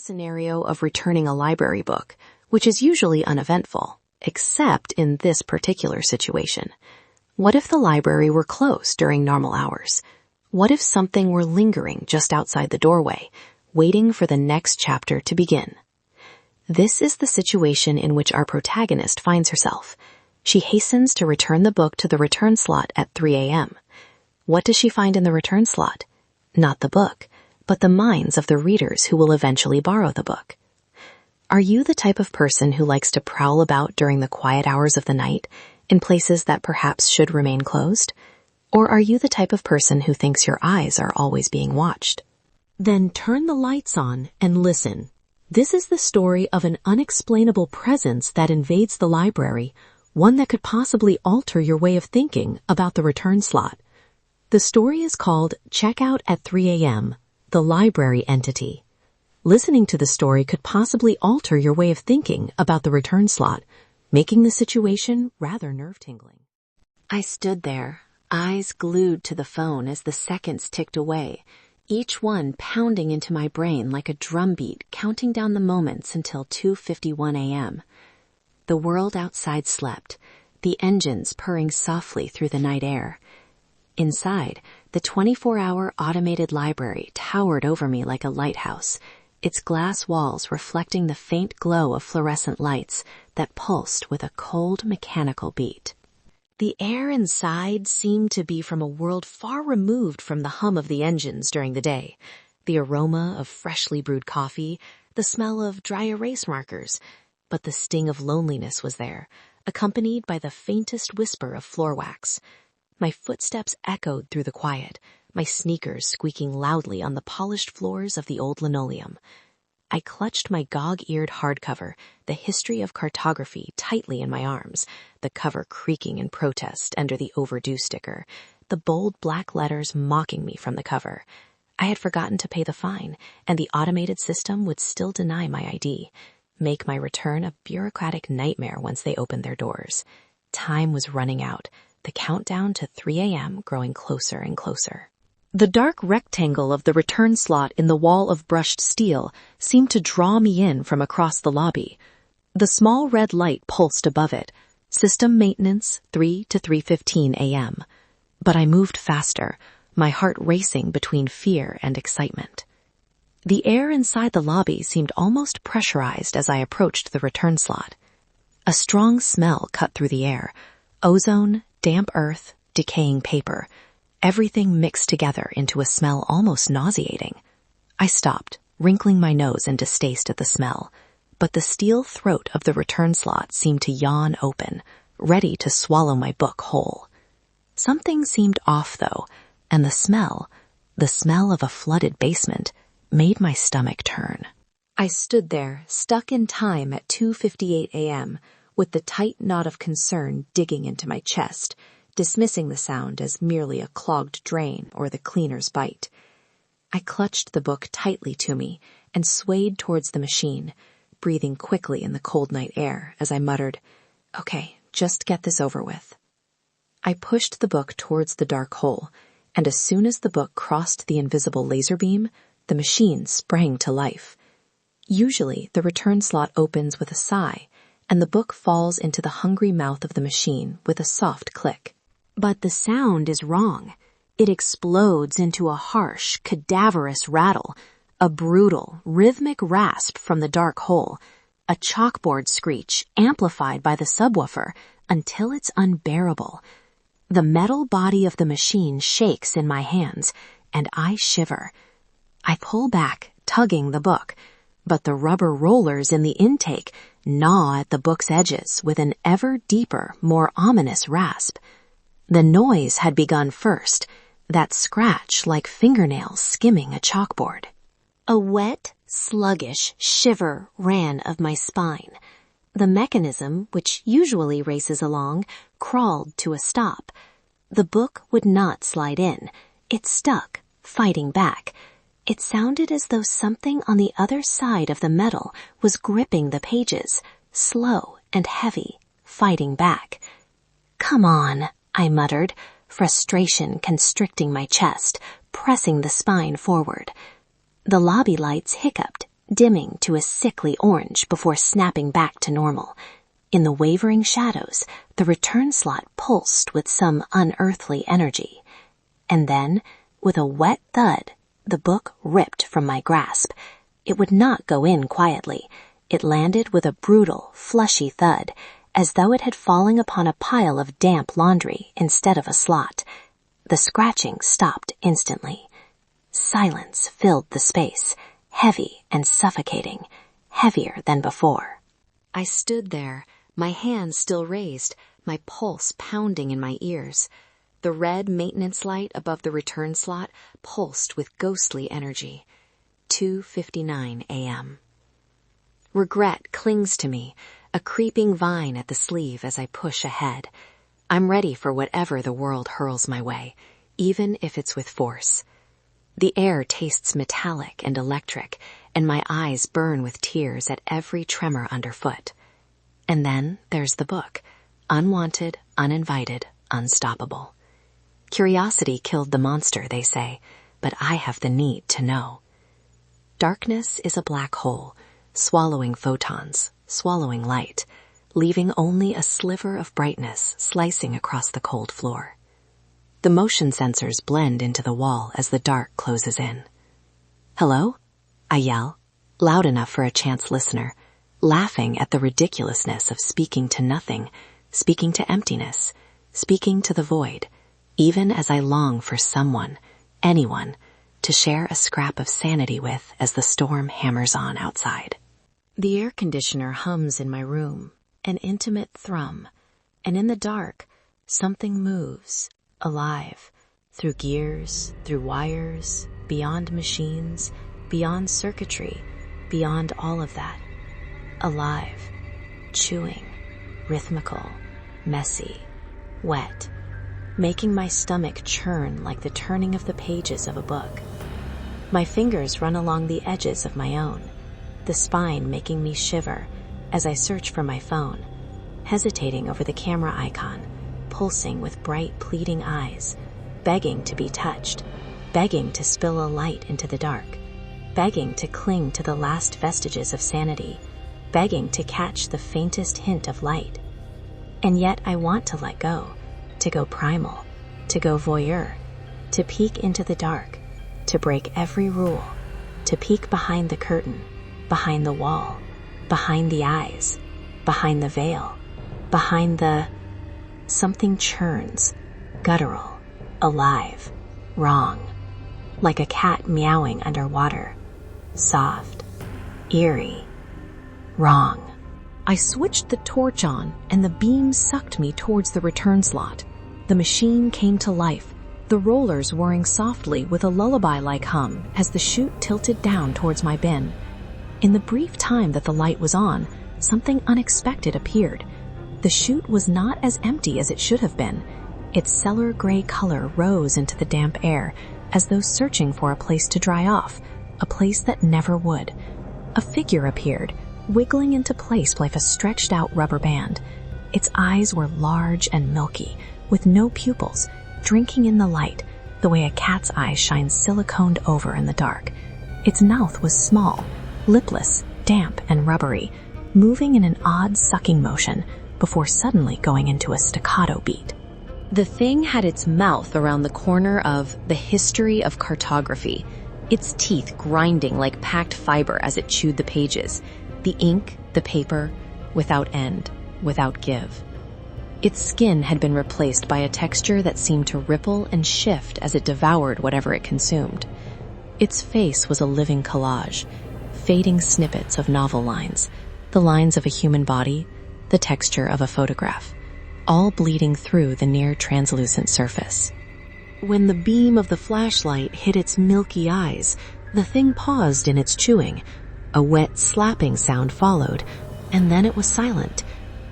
scenario of returning a library book, which is usually uneventful, except in this particular situation. What if the library were closed during normal hours? What if something were lingering just outside the doorway, waiting for the next chapter to begin? This is the situation in which our protagonist finds herself. She hastens to return the book to the return slot at 3 a.m. What does she find in the return slot? Not the book, but the minds of the readers who will eventually borrow the book. Are you the type of person who likes to prowl about during the quiet hours of the night in places that perhaps should remain closed? Or are you the type of person who thinks your eyes are always being watched? Then turn the lights on and listen. This is the story of an unexplainable presence that invades the library, one that could possibly alter your way of thinking about the return slot. The story is called Check Out at 3 a.m., The Library Entity. Listening to the story could possibly alter your way of thinking about the return slot, making the situation rather nerve-tingling. I stood there, eyes glued to the phone as the seconds ticked away, each one pounding into my brain like a drumbeat, counting down the moments until 2:51 a.m. The world outside slept, the engines purring softly through the night air. Inside, the 24-hour automated library towered over me like a lighthouse, its glass walls reflecting the faint glow of fluorescent lights that pulsed with a cold mechanical beat. The air inside seemed to be from a world far removed from the hum of the engines during the day, the aroma of freshly brewed coffee, the smell of dry erase markers, but the sting of loneliness was there, accompanied by the faintest whisper of floor wax. My footsteps echoed through the quiet, my sneakers squeaking loudly on the polished floors of the old linoleum. I clutched my gog-eared hardcover, The History of Cartography, tightly in my arms, the cover creaking in protest under the overdue sticker, the bold black letters mocking me from the cover. I had forgotten to pay the fine, and the automated system would still deny my ID, make my return a bureaucratic nightmare once they opened their doors. Time was running out, the countdown to 3 a.m. growing closer and closer. The dark rectangle of the return slot in the wall of brushed steel seemed to draw me in from across the lobby. The small red light pulsed above it. System maintenance, 3 to 3:15 a.m. But I moved faster, my heart racing between fear and excitement. The air inside the lobby seemed almost pressurized as I approached the return slot. A strong smell cut through the air. Ozone, damp earth, decaying paper. Everything mixed together into a smell almost nauseating. I stopped, wrinkling my nose in distaste at the smell, but the steel throat of the return slot seemed to yawn open, ready to swallow my book whole. Something seemed off, though, and the smell of a flooded basement, made my stomach turn. I stood there, stuck in time at 2:58 a.m., with the tight knot of concern digging into my chest, dismissing the sound as merely a clogged drain or the cleaner's bite. I clutched the book tightly to me and swayed towards the machine, breathing quickly in the cold night air as I muttered, "Okay, just get this over with." I pushed the book towards the dark hole, and as soon as the book crossed the invisible laser beam, the machine sprang to life. Usually, the return slot opens with a sigh, and the book falls into the hungry mouth of the machine with a soft click. But the sound is wrong. It explodes into a harsh, cadaverous rattle, a brutal, rhythmic rasp from the dark hole, a chalkboard screech amplified by the subwoofer until it's unbearable. The metal body of the machine shakes in my hands, and I shiver. I pull back, tugging the book, but the rubber rollers in the intake gnaw at the book's edges with an ever deeper, more ominous rasp. The noise had begun first, that scratch like fingernails skimming a chalkboard. A wet, sluggish shiver ran up my spine. The mechanism, which usually races along, crawled to a stop. The book would not slide in. It stuck, fighting back. It sounded as though something on the other side of the metal was gripping the pages, slow and heavy, fighting back. "Come on," I muttered, frustration constricting my chest, pressing the spine forward. The lobby lights hiccuped, dimming to a sickly orange before snapping back to normal. In the wavering shadows, the return slot pulsed with some unearthly energy. And then, with a wet thud, the book ripped from my grasp. It would not go in quietly. It landed with a brutal, flushy thud, as though it had fallen upon a pile of damp laundry instead of a slot. The scratching stopped instantly. Silence filled the space, heavy and suffocating, heavier than before. I stood there, my hands still raised, my pulse pounding in my ears. The red maintenance light above the return slot pulsed with ghostly energy. 2:59 a.m. Regret clings to me, a creeping vine at the sleeve as I push ahead. I'm ready for whatever the world hurls my way, even if it's with force. The air tastes metallic and electric, and my eyes burn with tears at every tremor underfoot. And then there's the book, unwanted, uninvited, unstoppable. Curiosity killed the monster, they say, but I have the need to know. Darkness is a black hole, swallowing photons, swallowing light, leaving only a sliver of brightness slicing across the cold floor. The motion sensors blend into the wall as the dark closes in. "Hello?" I yell, loud enough for a chance listener, laughing at the ridiculousness of speaking to nothing, speaking to emptiness, speaking to the void, even as I long for someone, anyone, to share a scrap of sanity with as the storm hammers on outside. The air conditioner hums in my room, an intimate thrum, and in the dark, something moves, alive, through gears, through wires, beyond machines, beyond circuitry, beyond all of that. Alive, chewing, rhythmical, messy, wet, making my stomach churn like the turning of the pages of a book. My fingers run along the edges of my own, the spine making me shiver as I search for my phone, hesitating over the camera icon, pulsing with bright, pleading eyes, begging to be touched, begging to spill a light into the dark, begging to cling to the last vestiges of sanity, begging to catch the faintest hint of light. And yet I want to let go, to go primal, to go voyeur, to peek into the dark, to break every rule, to peek behind the curtain, behind the wall, behind the eyes, behind the veil, behind the... Something churns, guttural, alive, wrong, like a cat meowing underwater, soft, eerie, wrong. I switched the torch on and the beam sucked me towards the return slot. The machine came to life, the rollers whirring softly with a lullaby-like hum as the chute tilted down towards my bin. In the brief time that the light was on, something unexpected appeared. The chute was not as empty as it should have been. Its cellar gray color rose into the damp air, as though searching for a place to dry off, a place that never would. A figure appeared, wiggling into place like a stretched-out rubber band. Its eyes were large and milky, with no pupils, drinking in the light, the way a cat's eyes shine siliconed over in the dark. Its mouth was small, lipless, damp and rubbery, moving in an odd sucking motion, before suddenly going into a staccato beat. The thing had its mouth around the corner of The History of Cartography, its teeth grinding like packed fiber as it chewed the pages, the ink, the paper, without end, without give. Its skin had been replaced by a texture that seemed to ripple and shift as it devoured whatever it consumed. Its face was a living collage, fading snippets of novel lines, the lines of a human body, the texture of a photograph, all bleeding through the near-translucent surface. When the beam of the flashlight hit its milky eyes, the thing paused in its chewing. A wet slapping sound followed, and then it was silent,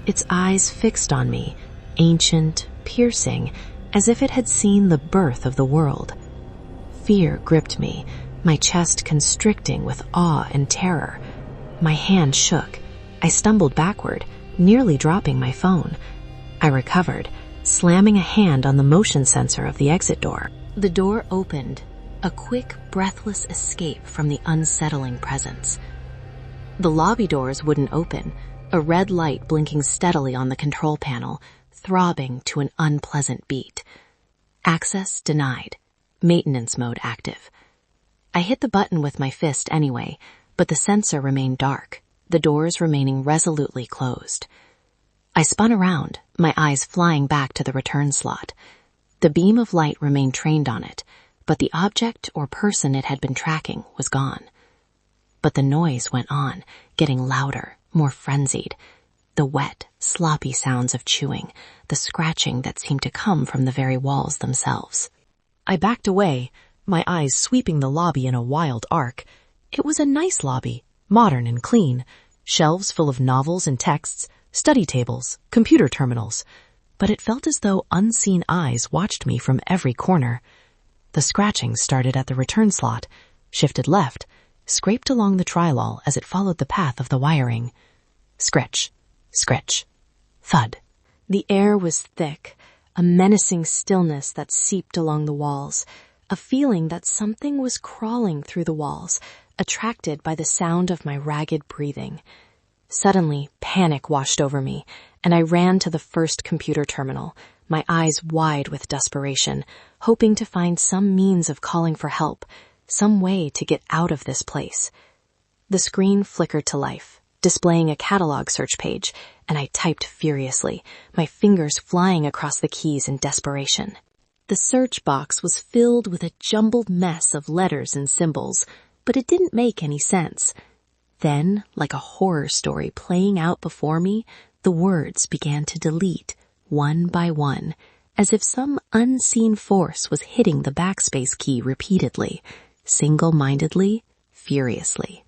its eyes fixed on me, ancient, piercing, as if it had seen the birth of the world. Fear gripped me, my chest constricting with awe and terror. My hand shook. I stumbled backward, nearly dropping my phone. I recovered, slamming a hand on the motion sensor of the exit door. The door opened, a quick, breathless escape from the unsettling presence. The lobby doors wouldn't open, a red light blinking steadily on the control panel, throbbing to an unpleasant beat. Access denied. Maintenance mode active. I hit the button with my fist anyway, but the sensor remained dark, the doors remaining resolutely closed. I spun around, my eyes flying back to the return slot. The beam of light remained trained on it, but the object or person it had been tracking was gone. But the noise went on, getting louder, more frenzied. The wet, sloppy sounds of chewing, the scratching that seemed to come from the very walls themselves. I backed away, my eyes sweeping the lobby in a wild arc. It was a nice lobby, modern and clean, shelves full of novels and texts, study tables, computer terminals. But it felt as though unseen eyes watched me from every corner. The scratching started at the return slot, shifted left, scraped along the drywall as it followed the path of the wiring. Scritch, scritch, thud. The air was thick, a menacing stillness that seeped along the walls, a feeling that something was crawling through the walls, attracted by the sound of my ragged breathing. Suddenly, panic washed over me, and I ran to the first computer terminal, my eyes wide with desperation, hoping to find some means of calling for help, some way to get out of this place. The screen flickered to life, displaying a catalog search page, and I typed furiously, my fingers flying across the keys in desperation. The search box was filled with a jumbled mess of letters and symbols, but it didn't make any sense. Then, like a horror story playing out before me, the words began to delete, one by one, as if some unseen force was hitting the backspace key repeatedly, single-mindedly, furiously.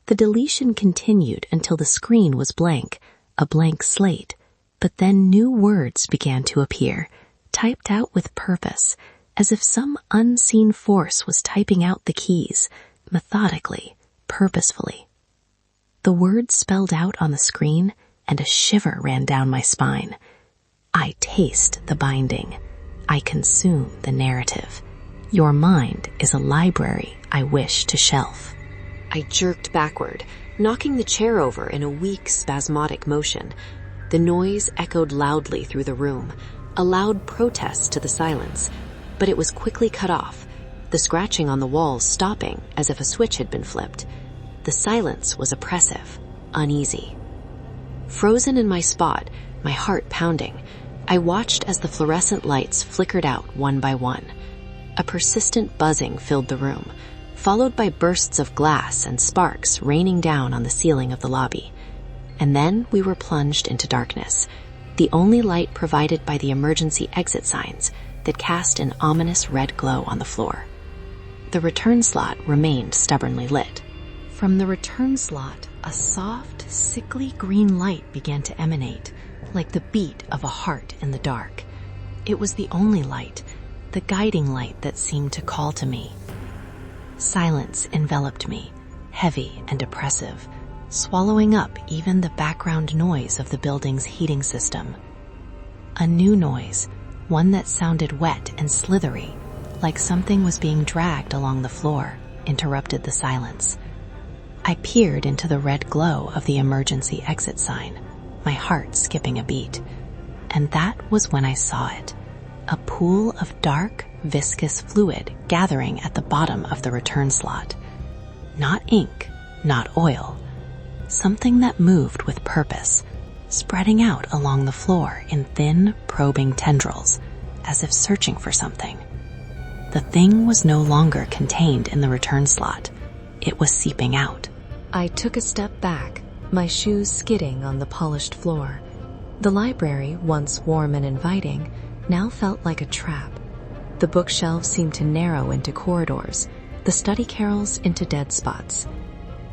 The deletion continued until the screen was blank, a blank slate, but then new words began to appear, typed out with purpose, as if some unseen force was typing out the keys, methodically, purposefully. The words spelled out on the screen, and a shiver ran down my spine. I taste the binding. I consume the narrative. Your mind is a library I wish to shelf. I jerked backward, knocking the chair over in a weak, spasmodic motion. The noise echoed loudly through the room, a loud protest to the silence, but it was quickly cut off, the scratching on the walls stopping as if a switch had been flipped. The silence was oppressive, uneasy. Frozen in my spot, my heart pounding, I watched as the fluorescent lights flickered out one by one. A persistent buzzing filled the room, followed by bursts of glass and sparks raining down on the ceiling of the lobby. And then we were plunged into darkness, the only light provided by the emergency exit signs that cast an ominous red glow on the floor. The return slot remained stubbornly lit. From the return slot, a soft, sickly green light began to emanate, like the beat of a heart in the dark. It was the only light, the guiding light that seemed to call to me. Silence enveloped me, heavy and oppressive, swallowing up even the background noise of the building's heating system. A new noise, one that sounded wet and slithery, like something was being dragged along the floor, interrupted the silence. I peered into the red glow of the emergency exit sign, my heart skipping a beat. And that was when I saw it, a pool of dark, viscous fluid gathering at the bottom of the return slot. Not ink, not oil. Something that moved with purpose, spreading out along the floor in thin, probing tendrils, as if searching for something. The thing was no longer contained in the return slot. It was seeping out. I took a step back, my shoes skidding on the polished floor. The library, once warm and inviting, now felt like a trap. The bookshelves seemed to narrow into corridors, the study carrels into dead spots.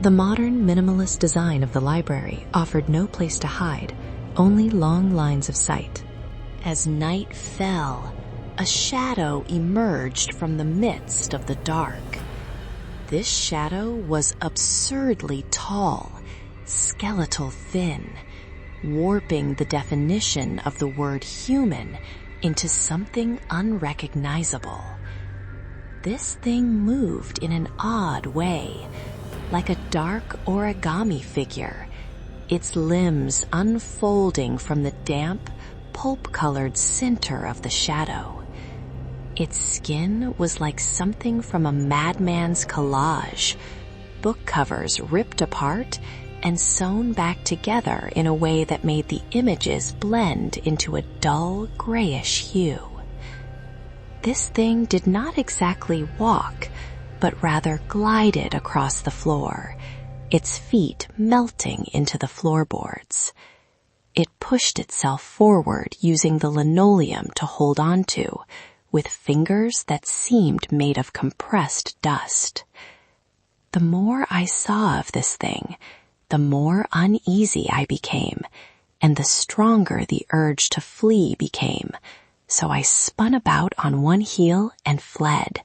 The modern minimalist design of the library offered no place to hide, only long lines of sight. As night fell, a shadow emerged from the midst of the dark. This shadow was absurdly tall, skeletal thin, warping the definition of the word human into something unrecognizable. This thing moved in an odd way, like a dark origami figure, its limbs unfolding from the damp, pulp-colored center of the shadow. Its skin was like something from a madman's collage, book covers ripped apart and sewn back together in a way that made the images blend into a dull grayish hue. This thing did not exactly walk, but rather glided across the floor, its feet melting into the floorboards. It pushed itself forward using the linoleum to hold on to, with fingers that seemed made of compressed dust. The more I saw of this thing, the more uneasy I became, and the stronger the urge to flee became, so I spun about on one heel and fled,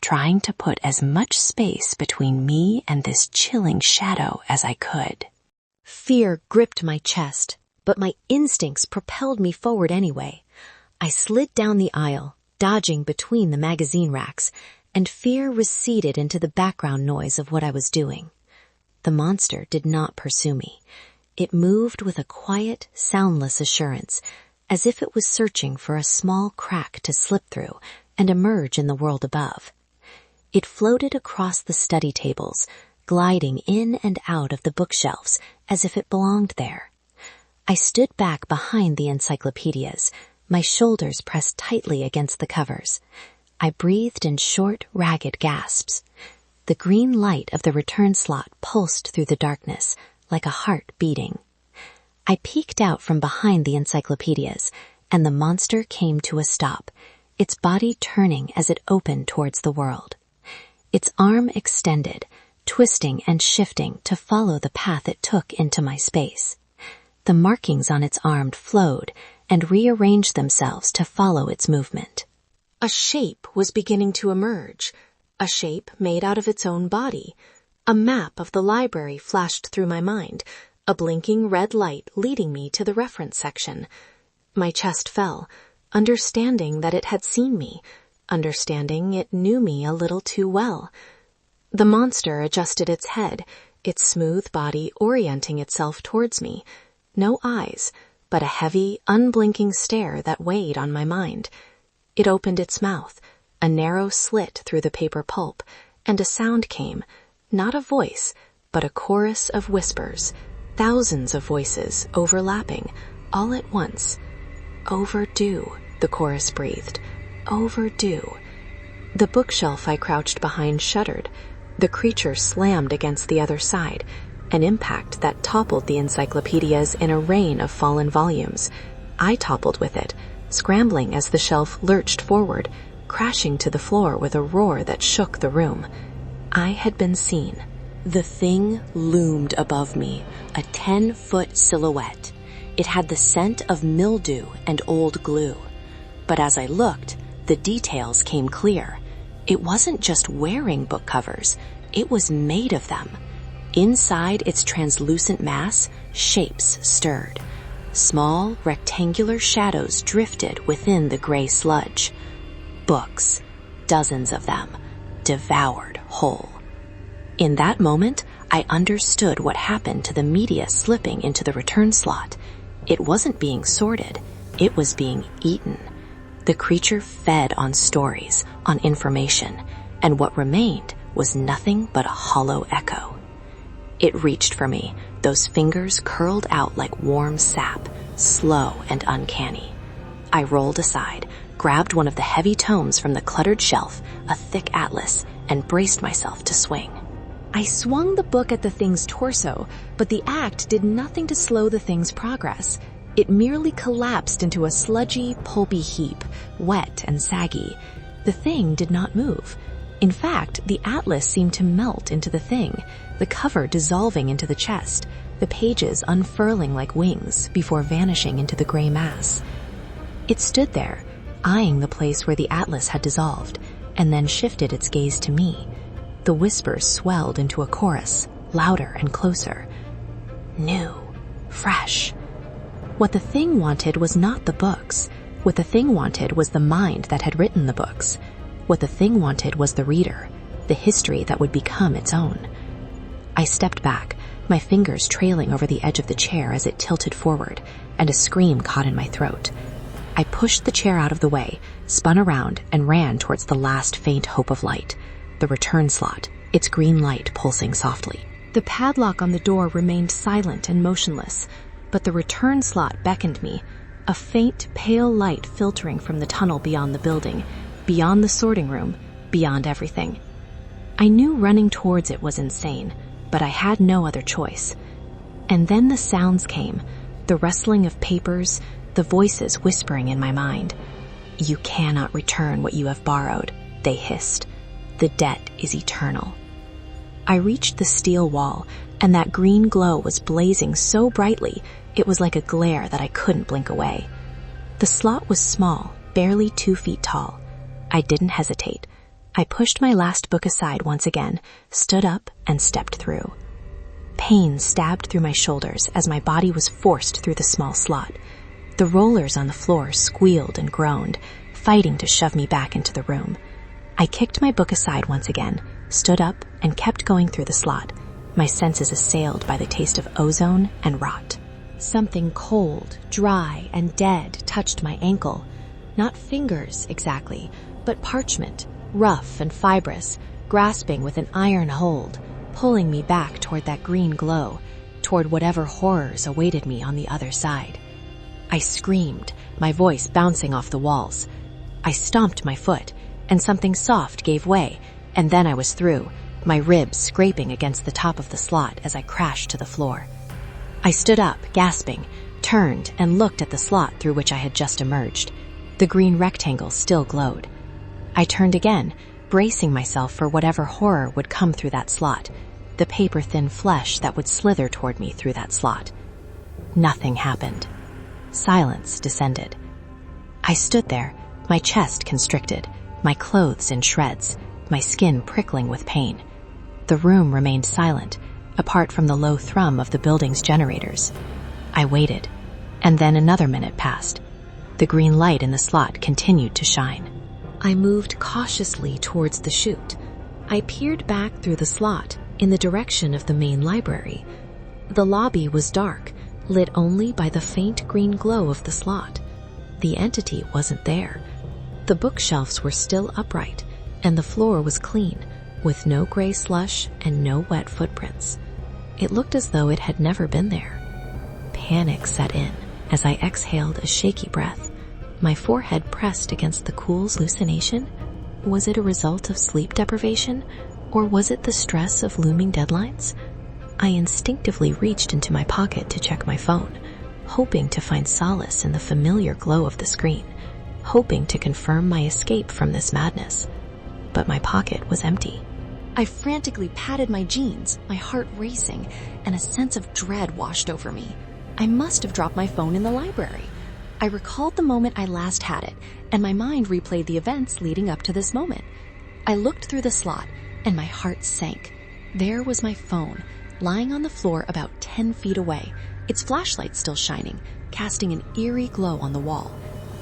trying to put as much space between me and this chilling shadow as I could. Fear gripped my chest, but my instincts propelled me forward anyway. I slid down the aisle, dodging between the magazine racks, and fear receded into the background noise of what I was doing. The monster did not pursue me. It moved with a quiet, soundless assurance, as if it was searching for a small crack to slip through and emerge in the world above. It floated across the study tables, gliding in and out of the bookshelves as if it belonged there. I stood back behind the encyclopedias, my shoulders pressed tightly against the covers. I breathed in short, ragged gasps. The green light of the return slot pulsed through the darkness, like a heart beating. I peeked out from behind the encyclopedias, and the monster came to a stop, its body turning as it opened towards the world. Its arm extended, twisting and shifting to follow the path it took into my space. The markings on its arm flowed and rearranged themselves to follow its movement. A shape was beginning to emerge, a shape made out of its own body. A map of the library flashed through my mind, a blinking red light leading me to the reference section. My chest fell, understanding that it had seen me, understanding it knew me a little too well. The monster adjusted its head, its smooth body orienting itself towards me. No eyes, but a heavy, unblinking stare that weighed on my mind. It opened its mouth, a narrow slit through the paper pulp, and a sound came, not a voice, but a chorus of whispers, thousands of voices overlapping, all at once. "Overdue," the chorus breathed. "Overdue." The bookshelf I crouched behind shuddered. The creature slammed against the other side, an impact that toppled the encyclopedias in a rain of fallen volumes. I toppled with it, scrambling as the shelf lurched forward, crashing to the floor with a roar that shook the room. I had been seen. The thing loomed above me, a 10-foot silhouette. It had the scent of mildew and old glue. But as I looked, the details came clear. It wasn't just wearing book covers, it was made of them. Inside its translucent mass, shapes stirred. Small, rectangular shadows drifted within the gray sludge. Books, dozens of them, devoured whole. In that moment, I understood what happened to the media slipping into the return slot. It wasn't being sorted, it was being eaten. The creature fed on stories, on information, and what remained was nothing but a hollow echo. It reached for me, those fingers curled out like warm sap, slow and uncanny. I rolled aside, grabbed one of the heavy tomes from the cluttered shelf, a thick atlas, and braced myself to swing. I swung the book at the thing's torso, but the act did nothing to slow the thing's progress. It merely collapsed into a sludgy, pulpy heap, wet and saggy. The thing did not move. In fact, the atlas seemed to melt into the thing, the cover dissolving into the chest, the pages unfurling like wings before vanishing into the gray mass. It stood there, eyeing the place where the atlas had dissolved, and then shifted its gaze to me. The whispers swelled into a chorus, louder and closer. New, fresh. What the thing wanted was not the books. What the thing wanted was the mind that had written the books. What the thing wanted was the reader, the history that would become its own. I stepped back, my fingers trailing over the edge of the chair as it tilted forward, and a scream caught in my throat. I pushed the chair out of the way, spun around, and ran towards the last faint hope of light, the return slot, its green light pulsing softly. The padlock on the door remained silent and motionless, but the return slot beckoned me, a faint, pale light filtering from the tunnel beyond the building, beyond the sorting room, beyond everything. I knew running towards it was insane, but I had no other choice. And then the sounds came, the rustling of papers, the voices whispering in my mind. "You cannot return what you have borrowed," they hissed. "The debt is eternal." I reached the steel wall, and that green glow was blazing so brightly it was like a glare that I couldn't blink away. The slot was small, barely 2 feet tall. I didn't hesitate. I pushed my last book aside once again, stood up, and stepped through. Pain stabbed through my shoulders as my body was forced through the small slot. The rollers on the floor squealed and groaned, fighting to shove me back into the room. I kicked my book aside once again, stood up, and kept going through the slot, my senses assailed by the taste of ozone and rot. Something cold, dry, and dead touched my ankle. Not fingers, exactly, but parchment, rough and fibrous, grasping with an iron hold, pulling me back toward that green glow, toward whatever horrors awaited me on the other side. I screamed, my voice bouncing off the walls. I stomped my foot, and something soft gave way, and then I was through, my ribs scraping against the top of the slot as I crashed to the floor. I stood up, gasping, turned, and looked at the slot through which I had just emerged. The green rectangle still glowed. I turned again, bracing myself for whatever horror would come through that slot, the paper-thin flesh that would slither toward me through that slot. Nothing happened. Silence descended. I stood there, my chest constricted, my clothes in shreds, my skin prickling with pain. The room remained silent, apart from the low thrum of the building's generators. I waited, and then another minute passed. The green light in the slot continued to shine. I moved cautiously towards the chute. I peered back through the slot in the direction of the main library. The lobby was dark, lit only by the faint green glow of the slot. The entity wasn't there. The bookshelves were still upright, and the floor was clean, with no gray slush and no wet footprints. It looked as though it had never been there. Panic set in as I exhaled a shaky breath. My forehead pressed against the cool hallucination. Was it a result of sleep deprivation, or was it the stress of looming deadlines? I instinctively reached into my pocket to check my phone, hoping to find solace in the familiar glow of the screen, hoping to confirm my escape from this madness. But my pocket was empty. I frantically patted my jeans, my heart racing, and a sense of dread washed over me. I must have dropped my phone in the library. I recalled the moment I last had it, and my mind replayed the events leading up to this moment. I looked through the slot, and my heart sank. There was my phone, lying on the floor about 10 feet away, its flashlight still shining, casting an eerie glow on the wall.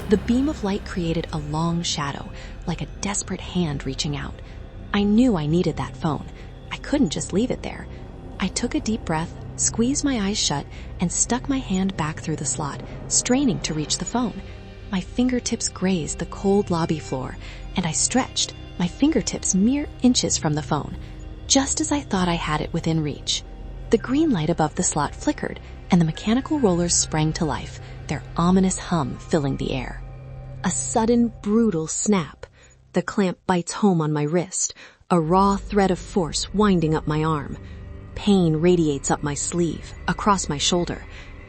The beam of light created a long shadow, like a desperate hand reaching out. I knew I needed that phone. I couldn't just leave it there. I took a deep breath, squeezed my eyes shut, and stuck my hand back through the slot, straining to reach the phone. My fingertips grazed the cold lobby floor, and I stretched, my fingertips mere inches from the phone. Just as I thought I had it within reach, the green light above the slot flickered, and the mechanical rollers sprang to life, their ominous hum filling the air. A sudden, brutal snap. The clamp bites home on my wrist, a raw thread of force winding up my arm. Pain radiates up my sleeve, across my shoulder,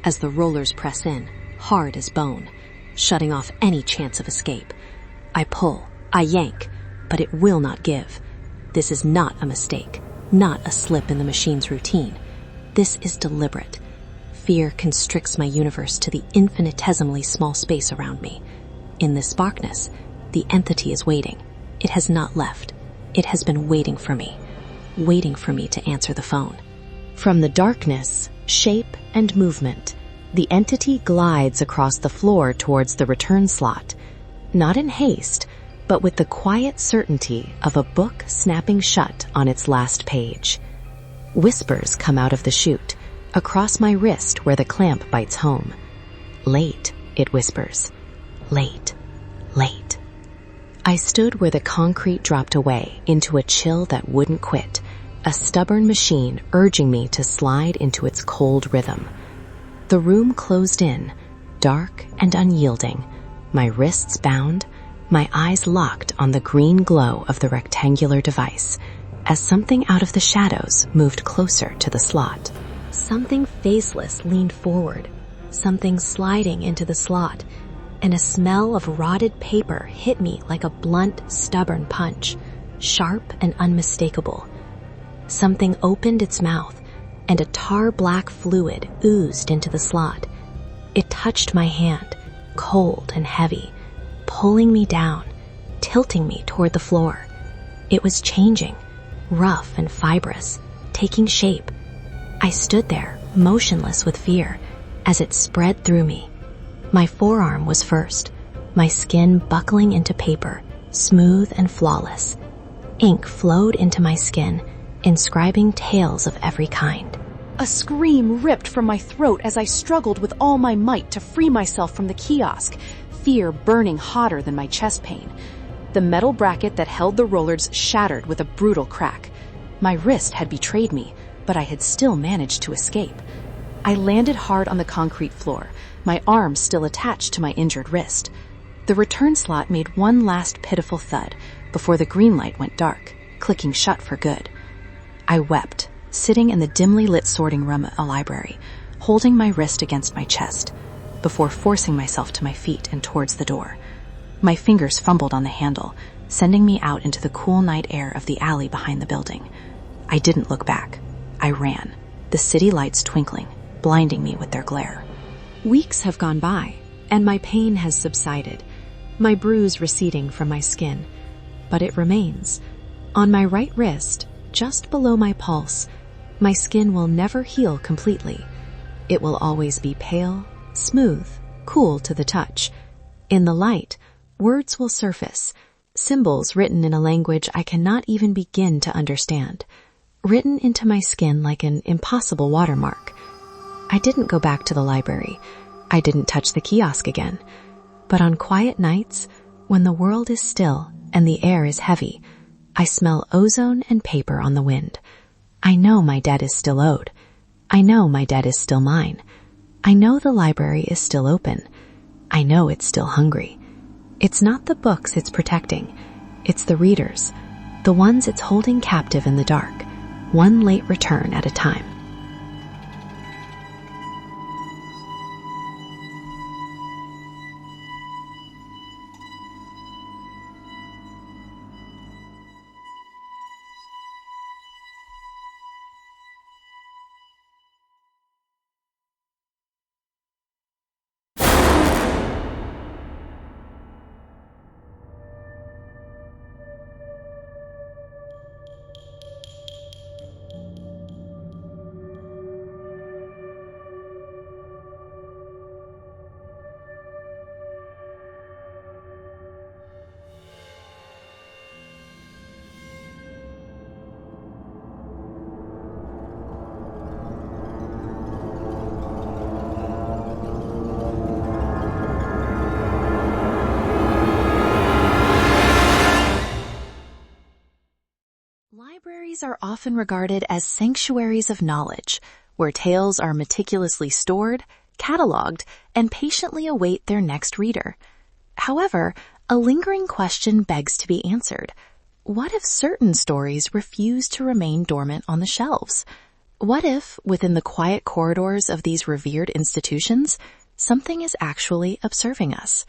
as the rollers press in, hard as bone, shutting off any chance of escape. I pull, I yank, but it will not give. This is not a mistake, not a slip in the machine's routine. This is deliberate. Fear constricts my universe to the infinitesimally small space around me. In this sparkness, the entity is waiting. It has not left. It has been waiting for me to answer the phone. From the darkness, shape, and movement, the entity glides across the floor towards the return slot, not in haste, but with the quiet certainty of a book snapping shut on its last page. Whispers come out of the chute, across my wrist where the clamp bites home. Late, it whispers. Late, late. I stood where the concrete dropped away into a chill that wouldn't quit, a stubborn machine urging me to slide into its cold rhythm. The room closed in, dark and unyielding, my wrists bound, my eyes locked on the green glow of the rectangular device, as something out of the shadows moved closer to the slot. Something faceless leaned forward, something sliding into the slot, and a smell of rotted paper hit me like a blunt, stubborn punch, sharp and unmistakable. Something opened its mouth, and a tar-black fluid oozed into the slot. It touched my hand, cold and heavy, pulling me down, tilting me toward the floor. It was changing, rough and fibrous, taking shape. I stood there, motionless with fear, as it spread through me. My forearm was first, my skin buckling into paper, smooth and flawless. Ink flowed into my skin, inscribing tales of every kind. A scream ripped from my throat as I struggled with all my might to free myself from the kiosk, fear burning hotter than my chest pain. The metal bracket that held the rollers shattered with a brutal crack. My wrist had betrayed me, but I had still managed to escape. I landed hard on the concrete floor, my arm still attached to my injured wrist. The return slot made one last pitiful thud before the green light went dark, clicking shut for good. I wept, sitting in the dimly lit sorting room at a library, holding my wrist against my chest, before forcing myself to my feet and towards the door. My fingers fumbled on the handle, sending me out into the cool night air of the alley behind the building. I didn't look back. I ran, the city lights twinkling, blinding me with their glare. Weeks have gone by, and my pain has subsided, my bruise receding from my skin. But it remains. On my right wrist, just below my pulse, my skin will never heal completely. It will always be pale, smooth, cool to the touch. In the light, words will surface, symbols written in a language I cannot even begin to understand, written into my skin like an impossible watermark. I didn't go back to the library. I didn't touch the kiosk again. But on quiet nights, when the world is still and the air is heavy, I smell ozone and paper on the wind. I know my debt is still owed. I know my debt is still mine. I know the library is still open. I know it's still hungry. It's not the books it's protecting. It's the readers, the ones it's holding captive in the dark, one late return at a time. Libraries are often regarded as sanctuaries of knowledge, where tales are meticulously stored, cataloged, and patiently await their next reader. However, a lingering question begs to be answered. What if certain stories refuse to remain dormant on the shelves? What if, within the quiet corridors of these revered institutions, something is actually observing us?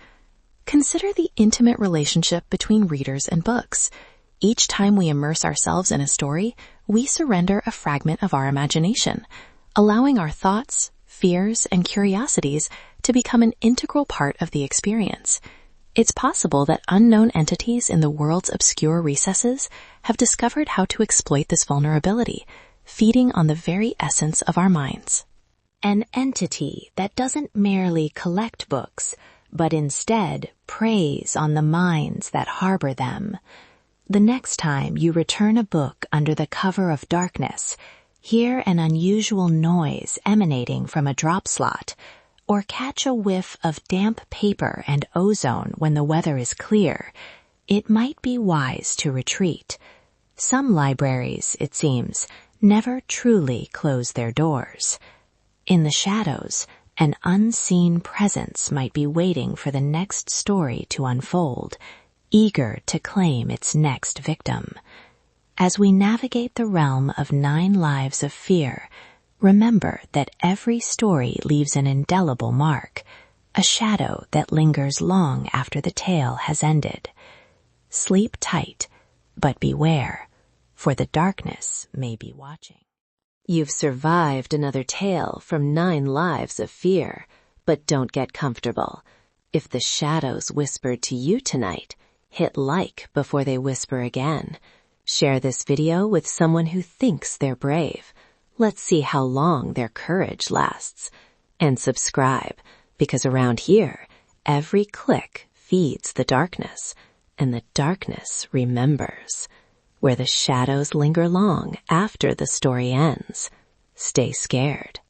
Consider the intimate relationship between readers and books. Each time we immerse ourselves in a story, we surrender a fragment of our imagination, allowing our thoughts, fears, and curiosities to become an integral part of the experience. It's possible that unknown entities in the world's obscure recesses have discovered how to exploit this vulnerability, feeding on the very essence of our minds. An entity that doesn't merely collect books, but instead preys on the minds that harbor them. The next time you return a book under the cover of darkness, hear an unusual noise emanating from a drop slot, or catch a whiff of damp paper and ozone when the weather is clear, it might be wise to retreat. Some libraries, it seems, never truly close their doors. In the shadows, an unseen presence might be waiting for the next story to unfold, eager to claim its next victim. As we navigate the realm of 9 Lives of Fear, remember that every story leaves an indelible mark, a shadow that lingers long after the tale has ended. Sleep tight, but beware, for the darkness may be watching. You've survived another tale from 9 Lives of Fear, but don't get comfortable. If the shadows whispered to you tonight, hit like before they whisper again. Share this video with someone who thinks they're brave. Let's see how long their courage lasts. And subscribe, because around here, every click feeds the darkness, and the darkness remembers. Where the shadows linger long after the story ends. Stay scared.